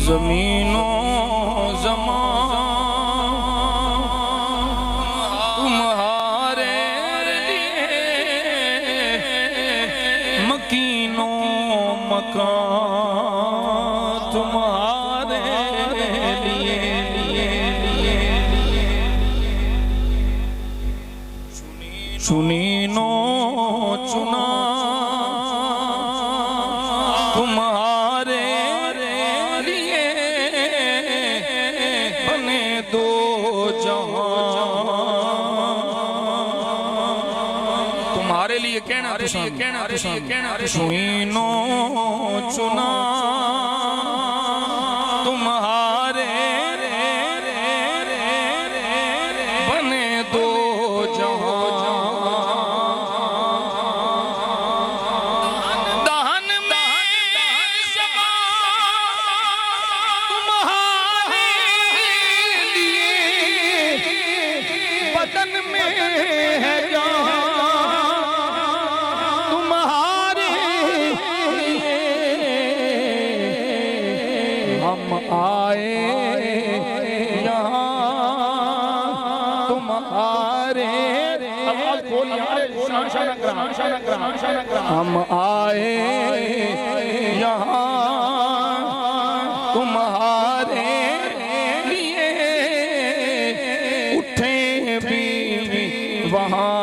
जमीनों ज़मान तुम्हारे लिए, मकीनों मकान तुम्हारे लिए। चुनीनो चुना तुम्हारे लिए, बने दो जहां तुम्हारे लिए। कहना चुनीनो चुना तुम्हारे बने दो जहां। बदन में है तुम्हारे लिए, हम आए यहाँ तुम्हारे। हम आए यहाँ तुम्हारे लिए, उठे भी वहाँ।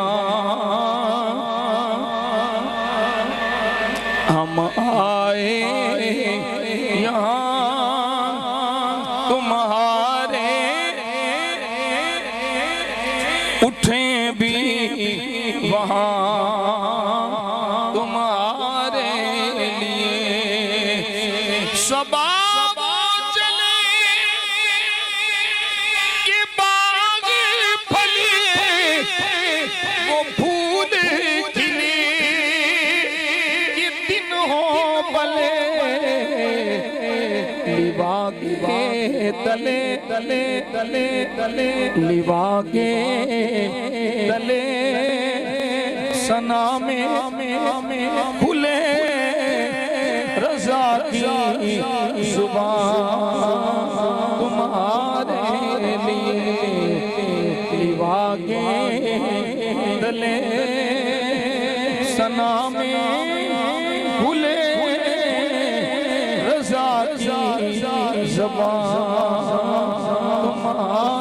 हम आए यहाँ तुम्हारे, उठे भी वहाँ तुम्हारे लिए। सबा तले तले तले तले लिवा के तले सना में खुले रज़ा की ज़ुबान तुम्हारे लिए। लिवा के तले सना में खुले रज़ा की ज़ुबान तुम्हारे